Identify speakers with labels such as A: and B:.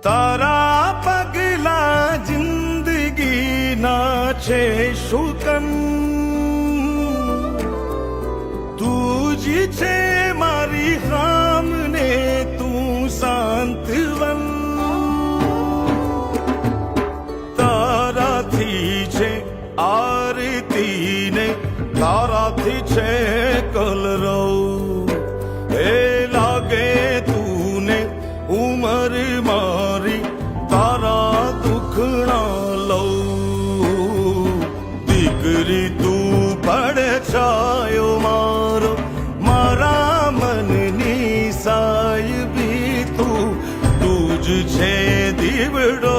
A: તારા પગલા જિંદગી ના છે શુકન, તું જ છે મારી હામને તું સાંત્વન. તારાથી છે આરતી ને તારાથી છે કલરવ, એ લાગે તું ને ઉમર મારી તારા દુખણા લઉં. દીકરી તું પડછાયો મારો, મારા મનની સાયબી તું, તું જ છે દીવડો